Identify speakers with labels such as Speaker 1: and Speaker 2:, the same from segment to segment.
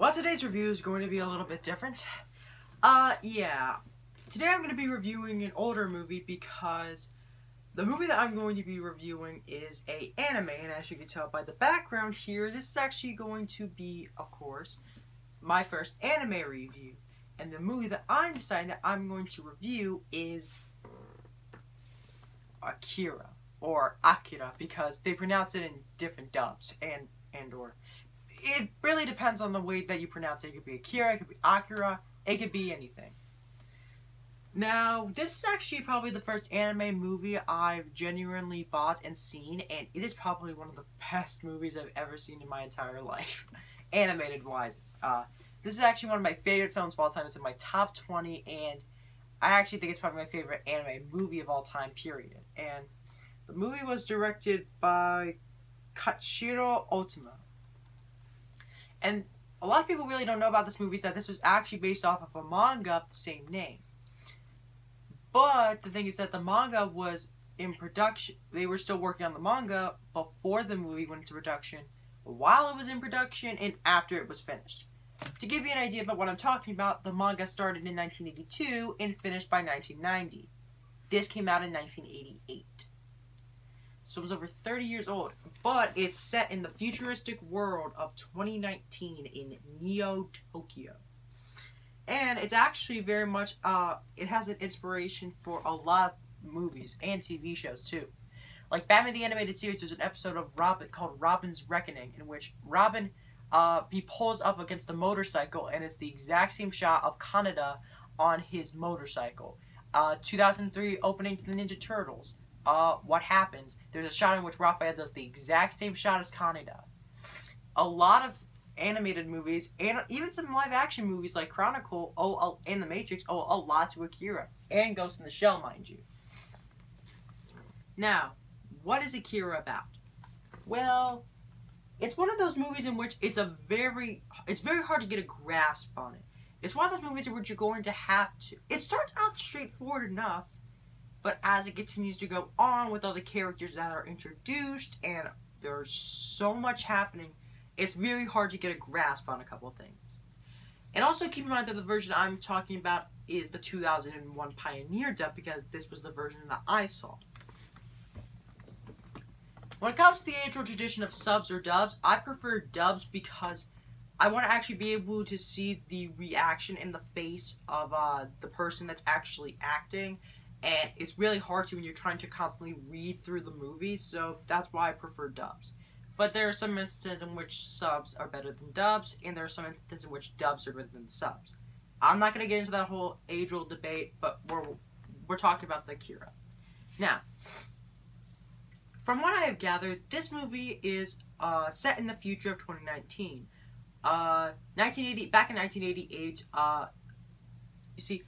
Speaker 1: Well, today's review is going to be a little bit different. Yeah. Today I'm going to be reviewing an older movie because the movie that I'm going to be reviewing is an anime, and as you can tell by the background here, this is actually going to be, of course, my first anime review. And the movie that I'm deciding that I'm going to review is Akira, or Akira, because they pronounce it in different dubs, and or it really depends on the way that you pronounce it. It could be Akira, it could be Akira, it could be anything. Now, this is actually probably the first anime movie I've genuinely bought and seen, and it is probably one of the best movies I've ever seen in my entire life, animated-wise. This is actually one of my favorite films of all time. It's in my top 20, and I actually think it's probably my favorite anime movie of all time, period. And the movie was directed by Katsuhiro Otomo. And a lot of people really don't know about this movie is that this was actually based off of a manga of the same name. But the thing is that the manga was in production. They were still working on the manga before the movie went into production, while it was in production, and after it was finished. To give you an idea about what I'm talking about, the manga started in 1982 and finished by 1990. This came out in 1988. So it was over 30 years old, but it's set in the futuristic world of 2019 in Neo Tokyo. And it's actually very much, it has an inspiration for a lot of movies and TV shows too. Like Batman the Animated Series, there's an episode of Robin called Robin's Reckoning, in which Robin, he pulls up against the motorcycle, and it's the exact same shot of Kaneda on his motorcycle. 2003 opening to the Ninja Turtles. What happens? There's a shot in which Raphael does the exact same shot as Kaneda. A lot of animated movies, and even some live-action movies like Chronicle, and The Matrix, owe a lot to Akira. And Ghost in the Shell, mind you. Now, what is Akira about? Well, it's one of those movies in which it's very hard to get a grasp on it. It's one of those movies in which you're going to have to. It starts out straightforward enough, but as it continues to go on with all the characters that are introduced, and there's so much happening, it's very hard to get a grasp on a couple of things. And also keep in mind that the version I'm talking about is the 2001 Pioneer dub, because this was the version that I saw. When it comes to the age-old tradition of subs or dubs, I prefer dubs because I want to actually be able to see the reaction in the face of the person that's actually acting. And it's really hard to when you're trying to constantly read through the movie, so that's why I prefer dubs. But there are some instances in which subs are better than dubs, and there are some instances in which dubs are better than subs. I'm not going to get into that whole age-old debate, but we're talking about the Akira. Now, from what I have gathered, this movie is set in the future of 2019. Back in 1988, you see,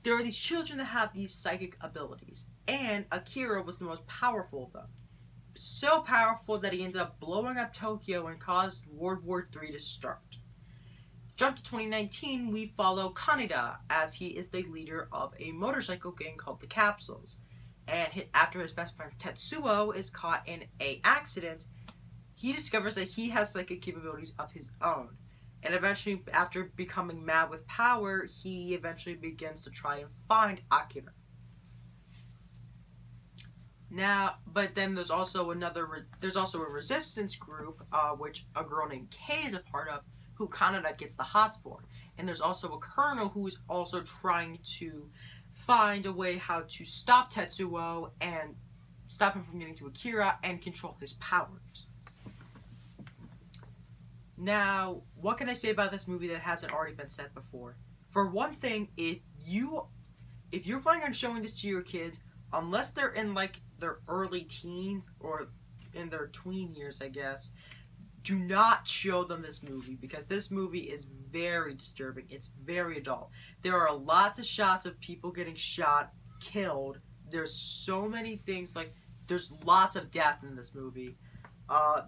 Speaker 1: there are these children that have these psychic abilities, and Akira was the most powerful of them. So powerful that he ended up blowing up Tokyo and caused World War III to start. Jump to 2019, we follow Kaneda, as he is the leader of a motorcycle gang called the Capsules. And after his best friend Tetsuo is caught in an accident, he discovers that he has psychic capabilities of his own. And eventually, after becoming mad with power, he eventually begins to try and find Akira. Now, but then there's also a resistance group, which a girl named Kei is a part of, who Kaneda gets the hots for. And there's also a colonel who is also trying to find a way how to stop Tetsuo and stop him from getting to Akira and control his powers. Now, what can I say about this movie that hasn't already been said before? For one thing, if you're planning on showing this to your kids, unless they're in like their early teens or in their tween years, I guess, do not show them this movie, because this movie is very disturbing. It's very adult. There are lots of shots of people getting shot, killed. There's so many things, like there's lots of death in this movie.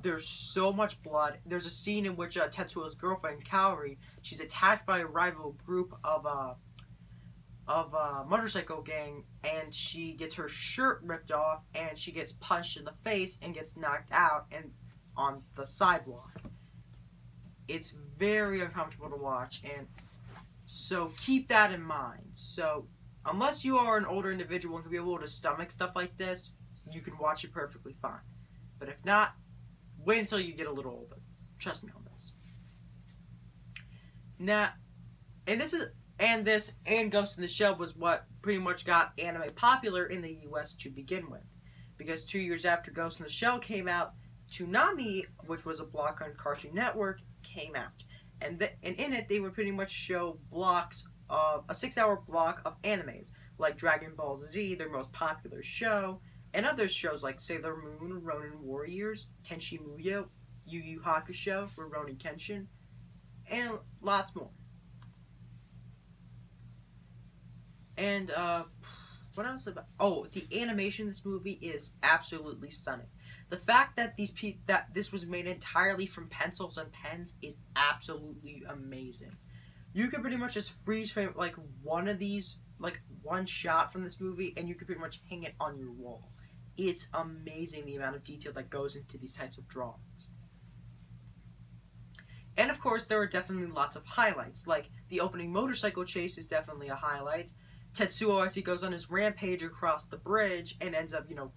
Speaker 1: There's so much blood. There's a scene in which Tetsuo's girlfriend, Kaori, she's attacked by a rival group of a motorcycle gang, and she gets her shirt ripped off, and she gets punched in the face and gets knocked out and on the sidewalk. It's very uncomfortable to watch, and so keep that in mind. So unless you are an older individual and can be able to stomach stuff like this, you can watch it perfectly fine. But if not, wait until you get a little older. Trust me on this. Now, and this and Ghost in the Shell was what pretty much got anime popular in the US to begin with. Because 2 years after Ghost in the Shell came out, Toonami, which was a block on Cartoon Network, came out. And in it, they would pretty much show blocks of a 6-hour block of animes, like Dragon Ball Z, their most popular show, and other shows like Sailor Moon, Ronin Warriors, Tenchi Muyo, Yu Yu Hakusho, Rurouni Kenshin, and lots more. And, what else about... Oh, the animation in this movie is absolutely stunning. The fact that this was made entirely from pencils and pens is absolutely amazing. You could pretty much just freeze frame, like, one of these, like, one shot from this movie, and you could pretty much hang it on your wall. It's amazing the amount of detail that goes into these types of drawings. And, of course, there are definitely lots of highlights. Like, the opening motorcycle chase is definitely a highlight. Tetsuo, as he goes on his rampage across the bridge and ends up, you know,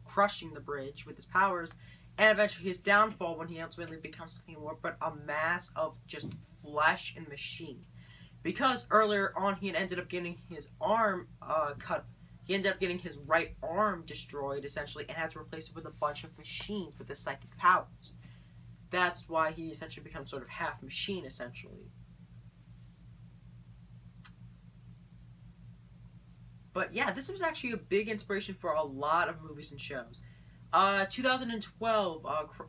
Speaker 1: crushing the bridge with his powers, and eventually his downfall when he ultimately becomes something more but a mass of just flesh and machine. Because earlier on he had ended up getting his arm cut. He ended up getting his right arm destroyed, essentially, and had to replace it with a bunch of machines with his psychic powers. That's why he essentially becomes sort of half machine, essentially. But yeah, this was actually a big inspiration for a lot of movies and shows. 2012,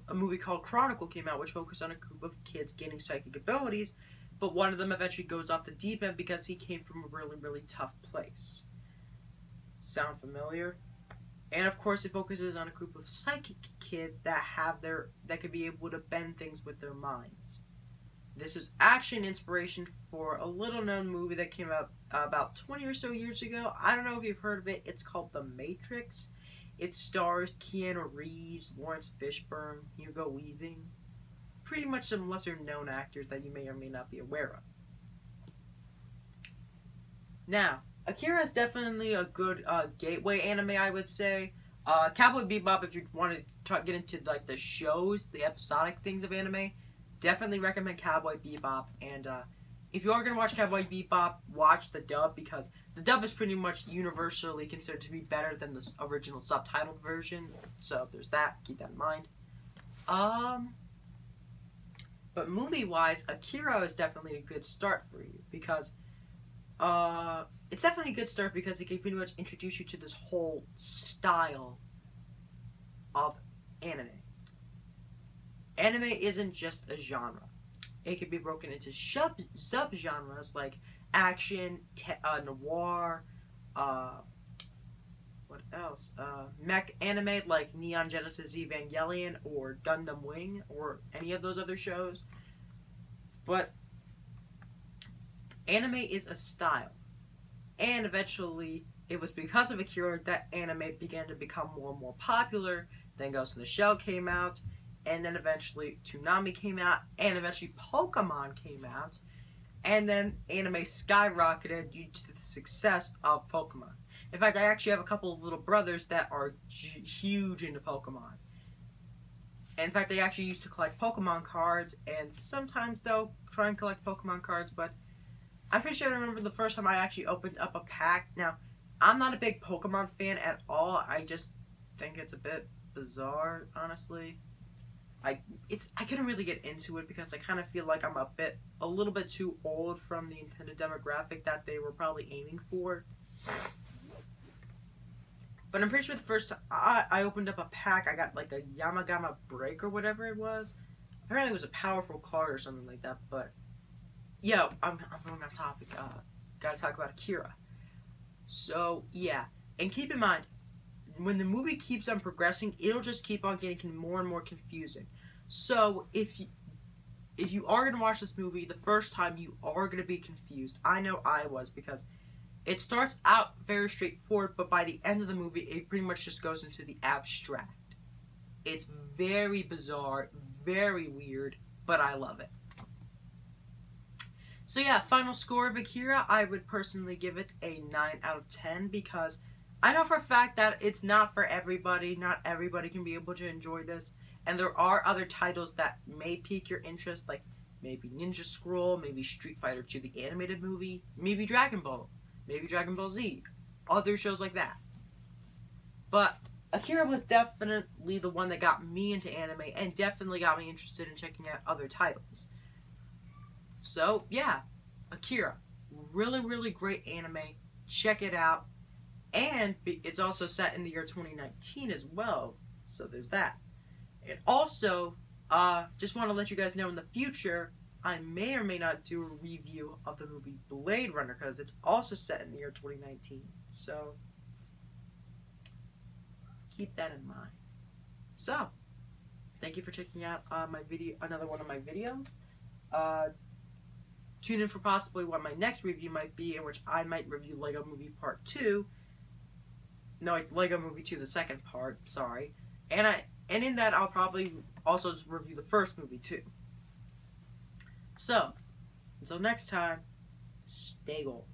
Speaker 1: a movie called Chronicle came out, which focused on a group of kids gaining psychic abilities, but one of them eventually goes off the deep end because he came from a really, really tough place. Sound familiar? And of course, it focuses on a group of psychic kids that can be able to bend things with their minds. This was actually an inspiration for a little-known movie that came out about 20 or so years ago. I don't know if you've heard of it. It's called The Matrix. It stars Keanu Reeves, Lawrence Fishburne, Hugo Weaving. Pretty much some lesser-known actors that you may or may not be aware of. Now, Akira is definitely a good gateway anime, I would say. Cowboy Bebop, if you want to get into like the shows, the episodic things of anime, definitely recommend Cowboy Bebop. And if you are going to watch Cowboy Bebop, watch the dub, because the dub is pretty much universally considered to be better than the original subtitled version. So there's that. Keep that in mind. But movie-wise, Akira is definitely a good start for you, because it's definitely a good start because it can pretty much introduce you to this whole style of anime. Anime isn't just a genre. It can be broken into sub-genres like action, noir, what else? Mech anime like Neon Genesis Evangelion or Gundam Wing or any of those other shows. But anime is a style. And eventually, it was because of Akira that anime began to become more and more popular. Then Ghost in the Shell came out. And then eventually Toonami came out, and eventually Pokemon came out, and then anime skyrocketed due to the success of Pokemon. In fact, I actually have a couple of little brothers that are huge into Pokemon. In fact, they actually used to collect Pokemon cards, and sometimes they'll try and collect Pokemon cards, but I'm pretty sure I remember the first time I actually opened up a pack. Now, I'm not a big Pokemon fan at all. I just think it's a bit bizarre, honestly. I couldn't really get into it because I kind of feel like I'm a little bit too old from the intended demographic that they were probably aiming for. But I'm pretty sure the first time I opened up a pack, I got like a Yamagama Break or whatever it was. Apparently it was a powerful card or something like that, but yeah, I'm going off topic. Gotta talk about Akira. So, yeah. And keep in mind, when the movie keeps on progressing, it'll just keep on getting more and more confusing. So, if you are going to watch this movie, the first time you are going to be confused. I know I was, because it starts out very straightforward, but by the end of the movie, it pretty much just goes into the abstract. It's very bizarre, very weird, but I love it. So yeah, final score of Akira, I would personally give it a 9 out of 10 because I know for a fact that it's not for everybody. Not everybody can be able to enjoy this. And there are other titles that may pique your interest, like maybe Ninja Scroll, maybe Street Fighter 2, the animated movie, maybe Dragon Ball, maybe Dragon Ball Z, other shows like that. But Akira was definitely the one that got me into anime and definitely got me interested in checking out other titles. So, yeah, Akira. Really, really great anime. Check it out. And it's also set in the year 2019 as well. So there's that. And also, just want to let you guys know in the future, I may or may not do a review of the movie Blade Runner because it's also set in the year 2019. So, keep that in mind. So, thank you for checking out my video, another one of my videos. Tune in for possibly what my next review might be, in which I might review Lego Movie Part 2. No, Lego Movie 2, the second part, sorry. And in that, I'll probably also review the first movie, too. So, until next time, stay gold.